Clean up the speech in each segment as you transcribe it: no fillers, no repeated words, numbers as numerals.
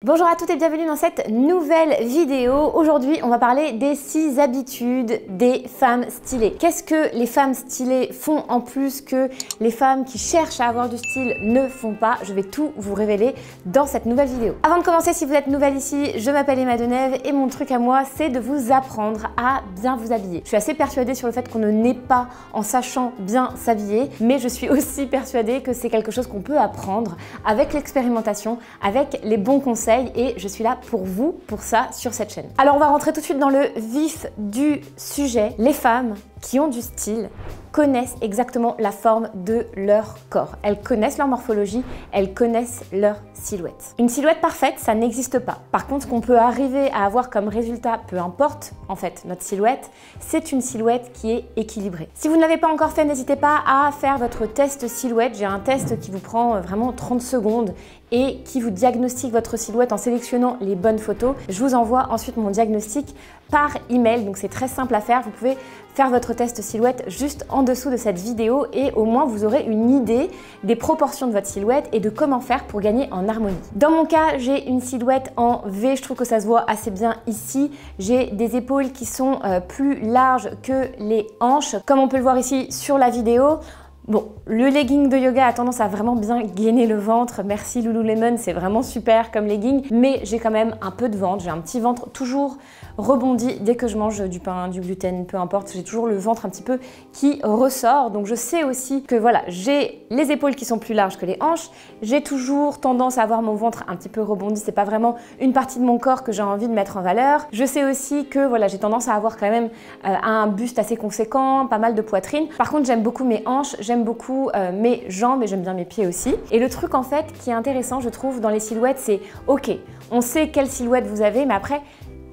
Bonjour à toutes et bienvenue dans cette nouvelle vidéo. Aujourd'hui, on va parler des 6 habitudes des femmes stylées. Qu'est-ce que les femmes stylées font en plus que les femmes qui cherchent à avoir du style ne font pas? Je vais tout vous révéler dans cette nouvelle vidéo. Avant de commencer, si vous êtes nouvelle ici, je m'appelle Emma Denève et mon truc à moi, c'est de vous apprendre à bien vous habiller. Je suis assez persuadée sur le fait qu'on ne naît pas en sachant bien s'habiller, mais je suis aussi persuadée que c'est quelque chose qu'on peut apprendre avec l'expérimentation, avec les bons conseils. Et je suis là pour vous, pour ça, sur cette chaîne. Alors on va rentrer tout de suite dans le vif du sujet. Les femmes qui ont du style connaissent exactement la forme de leur corps. Elles connaissent leur morphologie, elles connaissent leur silhouette. Une silhouette parfaite, ça n'existe pas. Par contre, ce qu'on peut arriver à avoir comme résultat, peu importe en fait notre silhouette, c'est une silhouette qui est équilibrée. Si vous ne l'avez pas encore fait, n'hésitez pas à faire votre test silhouette. J'ai un test qui vous prend vraiment 30 secondes et qui vous diagnostique votre silhouette en sélectionnant les bonnes photos. Je vous envoie ensuite mon diagnostic par email, donc c'est très simple à faire. Vous pouvez faire votre test silhouette juste en dessous de cette vidéo et au moins vous aurez une idée des proportions de votre silhouette et de comment faire pour gagner en harmonie. Dans mon cas, j'ai une silhouette en V, je trouve que ça se voit assez bien ici. J'ai des épaules qui sont plus larges que les hanches, comme on peut le voir ici sur la vidéo. Bon, le legging de yoga a tendance à vraiment bien gainer le ventre. Merci Lululemon, c'est vraiment super comme legging. Mais j'ai quand même un peu de ventre, j'ai un petit ventre toujours rebondi dès que je mange du pain, du gluten, peu importe. J'ai toujours le ventre un petit peu qui ressort. Donc je sais aussi que voilà, j'ai les épaules qui sont plus larges que les hanches. J'ai toujours tendance à avoir mon ventre un petit peu rebondi. C'est pas vraiment une partie de mon corps que j'ai envie de mettre en valeur. Je sais aussi que voilà, j'ai tendance à avoir quand même un buste assez conséquent, pas mal de poitrine. Par contre, j'aime beaucoup mes hanches, j'aime beaucoup mes jambes et j'aime bien mes pieds aussi. Et le truc en fait qui est intéressant, je trouve, dans les silhouettes, c'est ok, on sait quelle silhouette vous avez, mais après,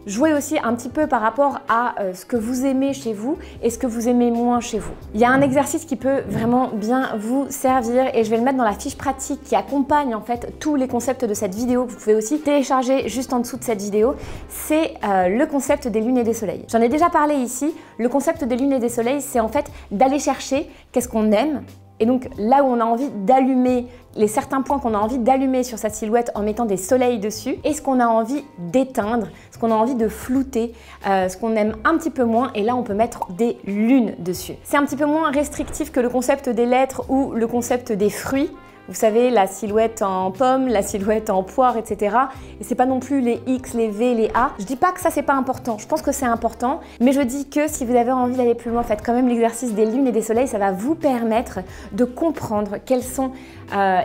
jouez aussi un petit peu par rapport à ce que vous aimez chez vous et ce que vous aimez moins chez vous. Il y a un exercice qui peut vraiment bien vous servir et je vais le mettre dans la fiche pratique qui accompagne en fait tous les concepts de cette vidéo que vous pouvez aussi télécharger juste en dessous de cette vidéo. C'est le concept des lunes et des soleils. J'en ai déjà parlé ici. Le concept des lunes et des soleils, c'est en fait d'aller chercher qu'est-ce qu'on aime. Et donc là où on a envie d'allumer les certains points qu'on a envie d'allumer sur sa silhouette en mettant des soleils dessus et ce qu'on a envie d'éteindre, ce qu'on a envie de flouter, ce qu'on aime un petit peu moins et là on peut mettre des lunes dessus. C'est un petit peu moins restrictif que le concept des lettres ou le concept des fruits. Vous savez, la silhouette en pomme, la silhouette en poire, etc. Et c'est pas non plus les X, les V, les A. Je dis pas que ça c'est pas important, je pense que c'est important, mais je dis que si vous avez envie d'aller plus loin, faites quand même l'exercice des lunes et des soleils, ça va vous permettre de comprendre quels sont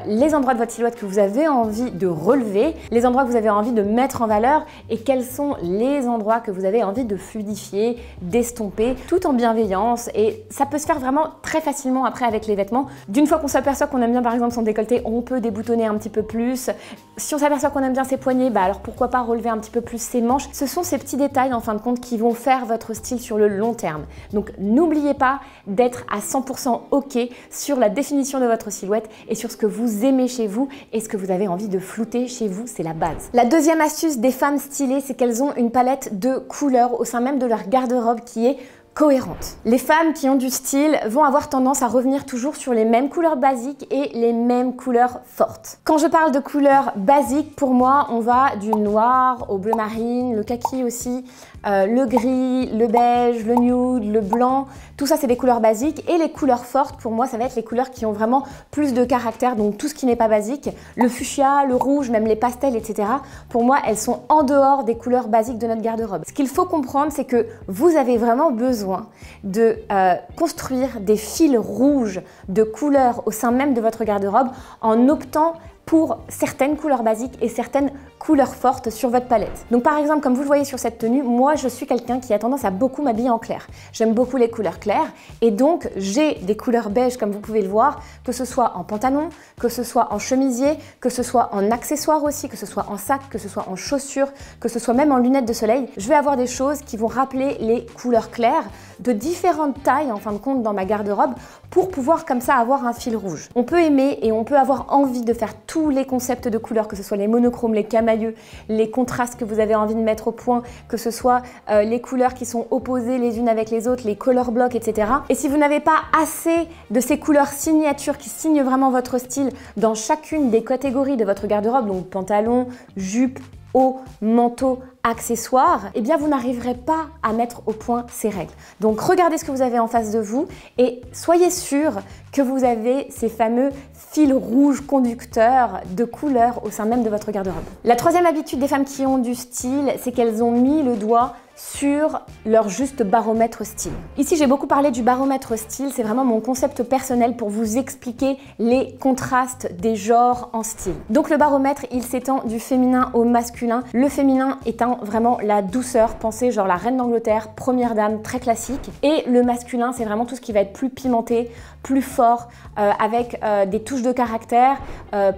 les endroits de votre silhouette que vous avez envie de relever, les endroits que vous avez envie de mettre en valeur et quels sont les endroits que vous avez envie de fluidifier, d'estomper, tout en bienveillance. Et ça peut se faire vraiment très facilement après avec les vêtements. D'une fois qu'on s'aperçoit qu'on aime bien par exemple son décolleté, on peut déboutonner un petit peu plus. Si on s'aperçoit qu'on aime bien ses poignets, bah alors pourquoi pas relever un petit peu plus ses manches. Ce sont ces petits détails en fin de compte qui vont faire votre style sur le long terme. Donc n'oubliez pas d'être à 100% OK sur la définition de votre silhouette et sur ce que vous aimez chez vous et ce que vous avez envie de flouter chez vous, c'est la base. La deuxième astuce des femmes stylées, c'est qu'elles ont une palette de couleurs au sein même de leur garde-robe qui est cohérente. Les femmes qui ont du style vont avoir tendance à revenir toujours sur les mêmes couleurs basiques et les mêmes couleurs fortes. Quand je parle de couleurs basiques, pour moi, on va du noir au bleu marine, le kaki aussi, le gris, le beige, le nude, le blanc. Tout ça, c'est des couleurs basiques. Et les couleurs fortes, pour moi, ça va être les couleurs qui ont vraiment plus de caractère, donc tout ce qui n'est pas basique. Le fuchsia, le rouge, même les pastels, etc. Pour moi, elles sont en dehors des couleurs basiques de notre garde-robe. Ce qu'il faut comprendre, c'est que vous avez vraiment besoin de construire des fils rouges de couleurs au sein même de votre garde-robe en optant pour certaines couleurs basiques et certaines couleurs fortes sur votre palette. Donc par exemple, comme vous le voyez sur cette tenue, moi je suis quelqu'un qui a tendance à beaucoup m'habiller en clair. J'aime beaucoup les couleurs claires et donc j'ai des couleurs beige comme vous pouvez le voir, que ce soit en pantalon, que ce soit en chemisier, que ce soit en accessoires aussi, que ce soit en sac, que ce soit en chaussures, que ce soit même en lunettes de soleil. Je vais avoir des choses qui vont rappeler les couleurs claires de différentes tailles en fin de compte dans ma garde-robe pour pouvoir comme ça avoir un fil rouge. On peut aimer et on peut avoir envie de faire tous les concepts de couleurs, que ce soit les monochromes, les camailleux, les contrastes que vous avez envie de mettre au point, que ce soit les couleurs qui sont opposées les unes avec les autres, les color blocks, etc. Et si vous n'avez pas assez de ces couleurs signatures qui signent vraiment votre style dans chacune des catégories de votre garde-robe, donc pantalon, jupe, haut, manteau, accessoires, eh bien vous n'arriverez pas à mettre au point ces règles. Donc regardez ce que vous avez en face de vous et soyez sûr que vous avez ces fameux fils rouges conducteurs de couleur au sein même de votre garde-robe. La troisième habitude des femmes qui ont du style, c'est qu'elles ont mis le doigt sur leur juste baromètre style. Ici, j'ai beaucoup parlé du baromètre style, c'est vraiment mon concept personnel pour vous expliquer les contrastes des genres en style. Donc le baromètre, il s'étend du féminin au masculin. Le féminin étant vraiment la douceur, pensez genre la reine d'Angleterre, première dame, très classique. Et le masculin, c'est vraiment tout ce qui va être plus pimenté, plus fort, avec des touches de caractère.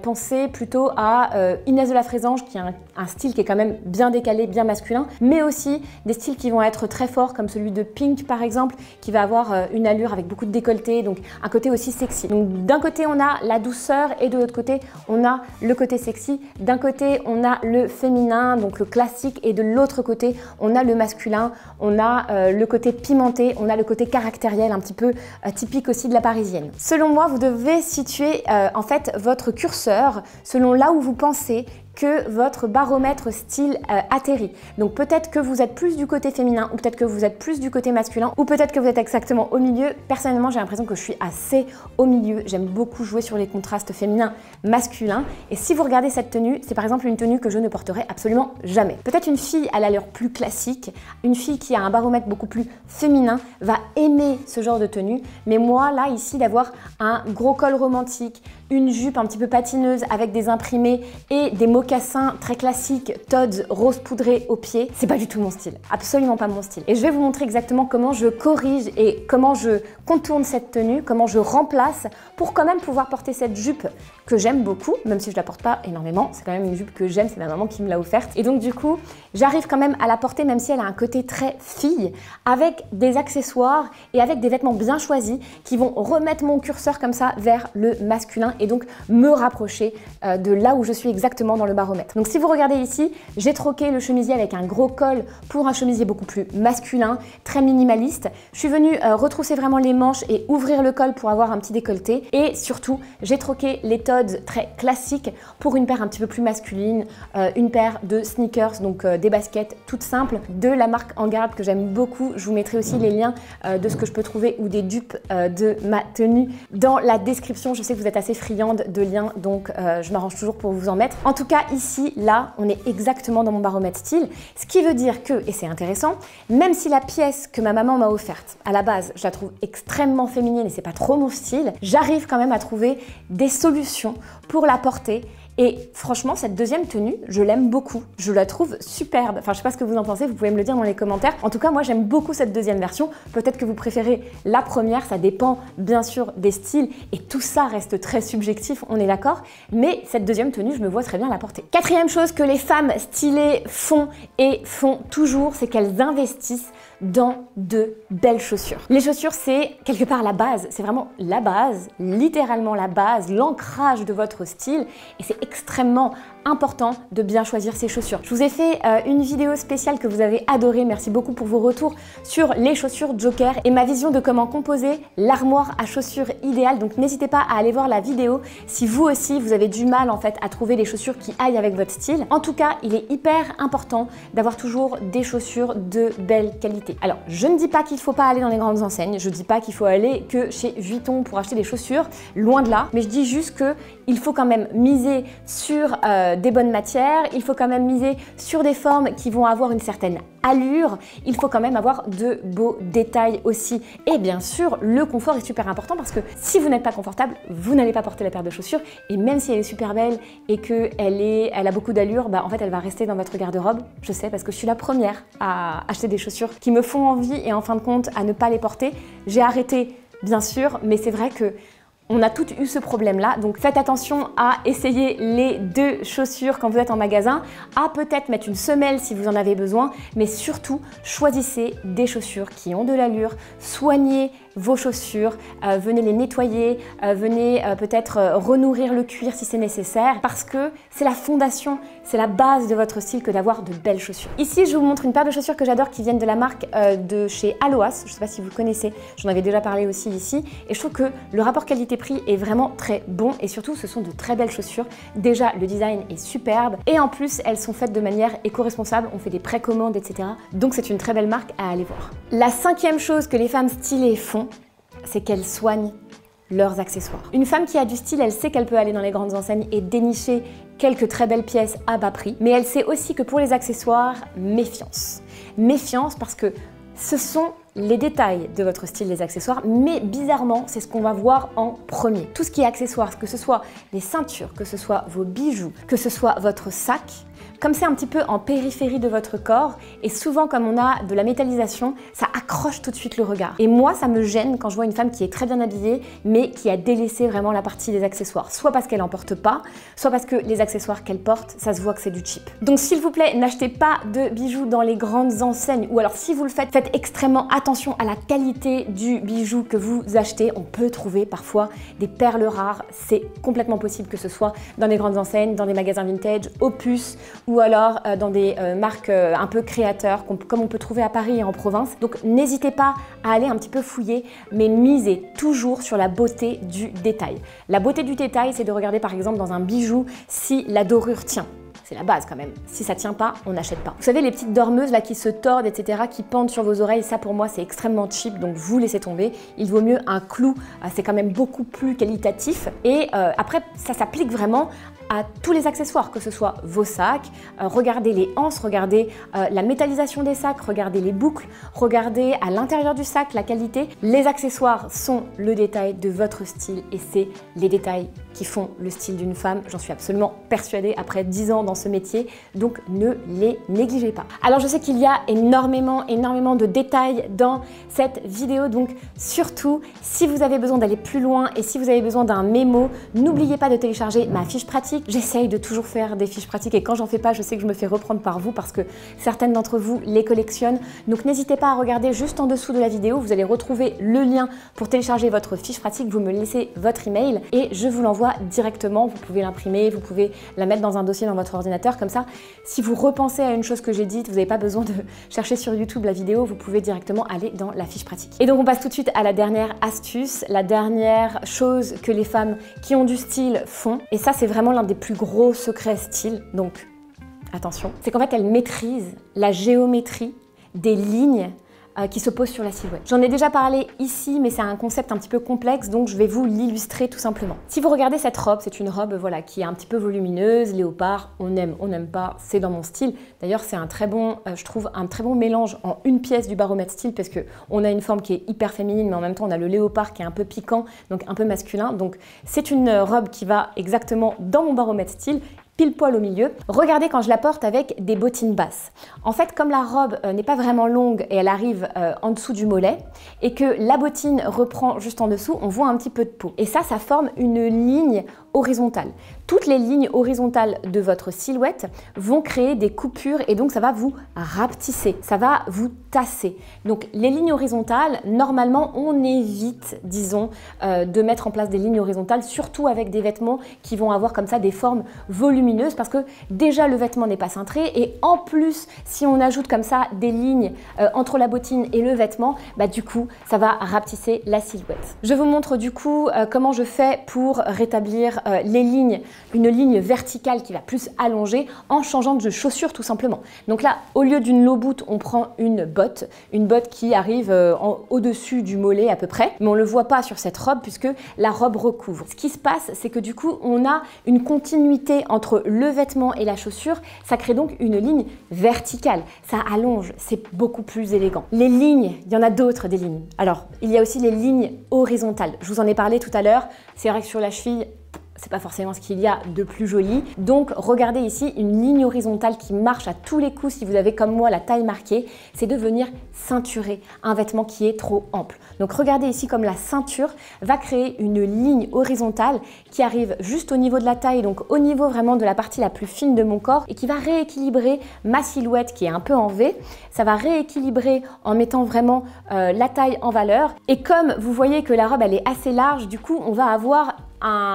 Pensez plutôt à Inès de la Frésange, qui a un style qui est quand même bien décalé, bien masculin, mais aussi des styles qui vont être très forts, comme celui de Pink par exemple, qui va avoir une allure avec beaucoup de décolleté, donc un côté aussi sexy. Donc d'un côté on a la douceur et de l'autre côté on a le côté sexy. D'un côté on a le féminin, donc le classique, et de l'autre côté on a le masculin, on a le côté pimenté, on a le côté caractériel, un petit peu typique aussi de la parisienne. Selon moi, vous devez situer en fait votre curseur selon là où vous pensez que votre baromètre style atterrit. Donc peut-être que vous êtes plus du côté féminin, ou peut-être que vous êtes plus du côté masculin, ou peut-être que vous êtes exactement au milieu. Personnellement, j'ai l'impression que je suis assez au milieu. J'aime beaucoup jouer sur les contrastes féminin-masculin. Et si vous regardez cette tenue, c'est par exemple une tenue que je ne porterai absolument jamais. Peut-être une fille à l'allure plus classique, une fille qui a un baromètre beaucoup plus féminin, va aimer ce genre de tenue. Mais moi, là, ici, d'avoir un gros col romantique, une jupe un petit peu patineuse avec des imprimés et des mocassins très classiques, Tod's rose poudré aux pieds, c'est pas du tout mon style, absolument pas mon style. Et je vais vous montrer exactement comment je corrige et comment je contourne cette tenue, comment je remplace pour quand même pouvoir porter cette jupe que j'aime beaucoup, même si je la porte pas énormément, c'est quand même une jupe que j'aime, c'est ma maman qui me l'a offerte. Et donc du coup, j'arrive quand même à la porter même si elle a un côté très fille, avec des accessoires et avec des vêtements bien choisis qui vont remettre mon curseur comme ça vers le masculin et donc me rapprocher de là où je suis exactement dans le baromètre. Donc si vous regardez ici, j'ai troqué le chemisier avec un gros col pour un chemisier beaucoup plus masculin, très minimaliste. Je suis venue retrousser vraiment les manches et ouvrir le col pour avoir un petit décolleté. Et surtout, j'ai troqué les Tod's très classiques pour une paire un petit peu plus masculine, une paire de sneakers, donc des baskets toutes simples de la marque En Garde que j'aime beaucoup. Je vous mettrai aussi les liens de ce que je peux trouver ou des dupes de ma tenue dans la description. Je sais que vous êtes assez friande de liens, donc je m'arrange toujours pour vous en mettre. En tout cas, ici, là, on est exactement dans mon baromètre style, ce qui veut dire que, et c'est intéressant, même si la pièce que ma maman m'a offerte, à la base, je la trouve extrêmement féminine et c'est pas trop mon style, j'arrive quand même à trouver des solutions pour la porter. Et franchement, cette deuxième tenue, je l'aime beaucoup. Je la trouve superbe. Enfin, je sais pas ce que vous en pensez, vous pouvez me le dire dans les commentaires. En tout cas, moi, j'aime beaucoup cette deuxième version. Peut-être que vous préférez la première, ça dépend bien sûr des styles. Et tout ça reste très subjectif, on est d'accord. Mais cette deuxième tenue, je me vois très bien la porter. Quatrième chose que les femmes stylées font et font toujours, c'est qu'elles investissent dans de belles chaussures. Les chaussures, c'est quelque part la base. C'est vraiment la base, littéralement la base, l'ancrage de votre style. Et c'est extrêmement important de bien choisir ses chaussures. Je vous ai fait une vidéo spéciale que vous avez adorée, merci beaucoup pour vos retours, sur les chaussures Joker et ma vision de comment composer l'armoire à chaussures idéale. Donc n'hésitez pas à aller voir la vidéo si vous aussi vous avez du mal en fait à trouver les chaussures qui aillent avec votre style. En tout cas, il est hyper important d'avoir toujours des chaussures de belle qualité. Alors, je ne dis pas qu'il ne faut pas aller dans les grandes enseignes, je ne dis pas qu'il faut aller que chez Vuitton pour acheter des chaussures, loin de là, mais je dis juste qu'il faut quand même miser sur des bonnes matières, il faut quand même miser sur des formes qui vont avoir une certaine allure, il faut quand même avoir de beaux détails aussi. Et bien sûr, le confort est super important parce que si vous n'êtes pas confortable, vous n'allez pas porter la paire de chaussures et même si elle est super belle et qu'elle a beaucoup d'allure, bah en fait elle va rester dans votre garde-robe. Je sais parce que je suis la première à acheter des chaussures qui me font envie et en fin de compte à ne pas les porter. J'ai arrêté bien sûr, mais c'est vrai que on a toutes eu ce problème-là, donc faites attention à essayer les deux chaussures quand vous êtes en magasin, à peut-être mettre une semelle si vous en avez besoin, mais surtout choisissez des chaussures qui ont de l'allure, soignez vos chaussures, venez les nettoyer, venez peut-être renourrir le cuir si c'est nécessaire, parce que c'est la fondation, c'est la base de votre style que d'avoir de belles chaussures. Ici, je vous montre une paire de chaussures que j'adore qui viennent de la marque de chez Aloas. Je ne sais pas si vous connaissez, j'en avais déjà parlé aussi ici. Et je trouve que le rapport qualité-prix est vraiment très bon et surtout, ce sont de très belles chaussures. Déjà, le design est superbe et en plus, elles sont faites de manière éco-responsable. On fait des précommandes, etc. Donc, c'est une très belle marque à aller voir. La cinquième chose que les femmes stylées font, c'est qu'elles soignent leurs accessoires. Une femme qui a du style, elle sait qu'elle peut aller dans les grandes enseignes et dénicher quelques très belles pièces à bas prix, mais elle sait aussi que pour les accessoires, méfiance. Méfiance parce que ce sont les détails de votre style, les accessoires, mais bizarrement, c'est ce qu'on va voir en premier. Tout ce qui est accessoires, que ce soit les ceintures, que ce soit vos bijoux, que ce soit votre sac, comme c'est un petit peu en périphérie de votre corps, et souvent comme on a de la métallisation, ça accroche tout de suite le regard. Et moi, ça me gêne quand je vois une femme qui est très bien habillée, mais qui a délaissé vraiment la partie des accessoires. Soit parce qu'elle n'en porte pas, soit parce que les accessoires qu'elle porte, ça se voit que c'est du cheap. Donc s'il vous plaît, n'achetez pas de bijoux dans les grandes enseignes, ou alors si vous le faites, faites extrêmement attention à la qualité du bijou que vous achetez. On peut trouver parfois des perles rares, c'est complètement possible que ce soit dans les grandes enseignes, dans des magasins vintage, Opus, ou alors dans des marques un peu créateurs, comme on peut trouver à Paris et en province. Donc n'hésitez pas à aller un petit peu fouiller, mais misez toujours sur la beauté du détail. La beauté du détail, c'est de regarder par exemple dans un bijou si la dorure tient. C'est la base quand même. Si ça tient pas, on n'achète pas. Vous savez, les petites dormeuses là qui se tordent, etc., qui pendent sur vos oreilles, ça pour moi c'est extrêmement cheap, donc vous laissez tomber. Il vaut mieux un clou, c'est quand même beaucoup plus qualitatif. Et après, ça s'applique vraiment à tous les accessoires, que ce soit vos sacs, regardez les anses, regardez la métallisation des sacs, regardez les boucles, regardez à l'intérieur du sac la qualité. Les accessoires sont le détail de votre style et c'est les détails qui font le style d'une femme. J'en suis absolument persuadée après 10 ans dans ce métier, donc ne les négligez pas. Alors je sais qu'il y a énormément de détails dans cette vidéo, donc surtout si vous avez besoin d'aller plus loin et si vous avez besoin d'un mémo, n'oubliez pas de télécharger ma fiche pratique. J'essaye de toujours faire des fiches pratiques et quand j'en fais pas, je sais que je me fais reprendre par vous parce que certaines d'entre vous les collectionnent. Donc n'hésitez pas à regarder juste en dessous de la vidéo, vous allez retrouver le lien pour télécharger votre fiche pratique, vous me laissez votre email et je vous l'envoie directement. Vous pouvez l'imprimer, vous pouvez la mettre dans un dossier dans votre ordinateur, comme ça, si vous repensez à une chose que j'ai dite, vous n'avez pas besoin de chercher sur YouTube la vidéo, vous pouvez directement aller dans la fiche pratique. Et donc on passe tout de suite à la dernière astuce, la dernière chose que les femmes qui ont du style font, et ça c'est vraiment l'un des plus gros secrets style, donc attention, c'est qu'en fait elles maîtrisent la géométrie des lignes qui se pose sur la silhouette. J'en ai déjà parlé ici, mais c'est un concept un petit peu complexe, donc je vais vous l'illustrer tout simplement. Si vous regardez cette robe, c'est une robe voilà, qui est un petit peu volumineuse, léopard, on aime, on n'aime pas, c'est dans mon style. D'ailleurs, c'est un très bon, je trouve, un très bon mélange en une pièce du baromètre style, parce qu'on a une forme qui est hyper féminine, mais en même temps, on a le léopard qui est un peu piquant, donc un peu masculin. Donc, c'est une robe qui va exactement dans mon baromètre style, pile poil au milieu. Regardez quand je la porte avec des bottines basses. En fait, comme la robe n'est pas vraiment longue et elle arrive en dessous du mollet et que la bottine reprend juste en dessous, on voit un petit peu de peau. Et ça forme une ligne horizontale. Toutes les lignes horizontales de votre silhouette vont créer des coupures et donc ça va vous rapetisser, ça va vous tasser. Donc les lignes horizontales, normalement on évite, disons, de mettre en place des lignes horizontales, surtout avec des vêtements qui vont avoir comme ça des formes volumineuses parce que déjà le vêtement n'est pas cintré et en plus si on ajoute comme ça des lignes entre la bottine et le vêtement, bah du coup ça va rapetisser la silhouette. Je vous montre du coup comment je fais pour rétablir les lignes, une ligne verticale qui va plus allonger en changeant de chaussure tout simplement. Donc là, au lieu d'une low boot, on prend une botte qui arrive au-dessus du mollet à peu près, mais on ne le voit pas sur cette robe puisque la robe recouvre. Ce qui se passe, c'est que du coup, on a une continuité entre le vêtement et la chaussure, ça crée donc une ligne verticale, ça allonge, c'est beaucoup plus élégant. Les lignes, il y en a d'autres des lignes. Alors, il y a aussi les lignes horizontales. Je vous en ai parlé tout à l'heure, c'est vrai que sur la cheville, c'est pas forcément ce qu'il y a de plus joli. Donc regardez ici une ligne horizontale qui marche à tous les coups si vous avez comme moi la taille marquée, c'est de venir ceinturer un vêtement qui est trop ample. Donc regardez ici comme la ceinture va créer une ligne horizontale qui arrive juste au niveau de la taille, donc au niveau vraiment de la partie la plus fine de mon corps et qui va rééquilibrer ma silhouette qui est un peu en V. Ça va rééquilibrer en mettant vraiment la taille en valeur. Et comme vous voyez que la robe elle est assez large, du coup on va avoir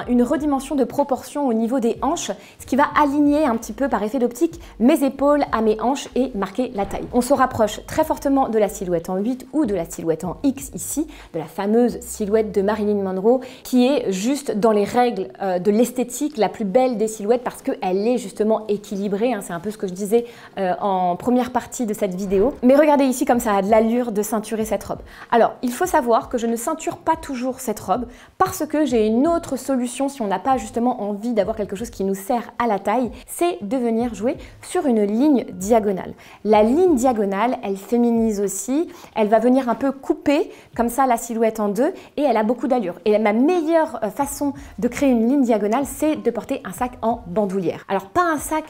une redimension de proportion au niveau des hanches, ce qui va aligner un petit peu par effet d'optique mes épaules à mes hanches et marquer la taille. On se rapproche très fortement de la silhouette en 8 ou de la silhouette en X ici, de la fameuse silhouette de Marilyn Monroe qui est juste dans les règles de l'esthétique la plus belle des silhouettes parce qu'elle est justement équilibrée, hein, c'est un peu ce que je disais en première partie de cette vidéo. Mais regardez ici comme ça a de l'allure de ceinturer cette robe. Alors il faut savoir que je ne ceinture pas toujours cette robe parce que j'ai une autre solution si on n'a pas justement envie d'avoir quelque chose qui nous sert à la taille, c'est de venir jouer sur une ligne diagonale. La ligne diagonale, elle féminise aussi, elle va venir un peu couper comme ça la silhouette en deux et elle a beaucoup d'allure. Et ma meilleure façon de créer une ligne diagonale, c'est de porter un sac en bandoulière. Alors pas un sac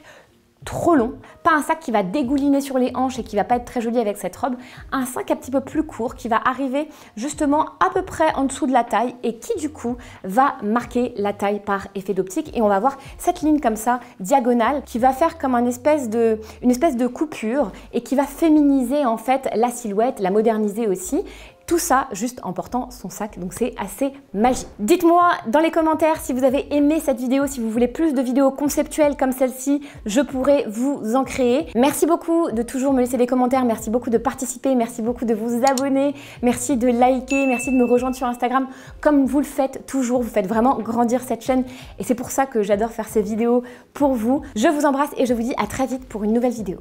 trop long, pas un sac qui va dégouliner sur les hanches et qui va pas être très joli avec cette robe, un sac un petit peu plus court qui va arriver justement à peu près en dessous de la taille et qui du coup va marquer la taille par effet d'optique et on va voir cette ligne comme ça diagonale qui va faire comme une espèce de coupure et qui va féminiser en fait la silhouette, la moderniser aussi. Tout ça juste en portant son sac, donc c'est assez magique. Dites-moi dans les commentaires si vous avez aimé cette vidéo, si vous voulez plus de vidéos conceptuelles comme celle-ci, je pourrais vous en créer. Merci beaucoup de toujours me laisser des commentaires, merci beaucoup de participer, merci beaucoup de vous abonner, merci de liker, merci de me rejoindre sur Instagram comme vous le faites toujours, vous faites vraiment grandir cette chaîne et c'est pour ça que j'adore faire ces vidéos pour vous. Je vous embrasse et je vous dis à très vite pour une nouvelle vidéo.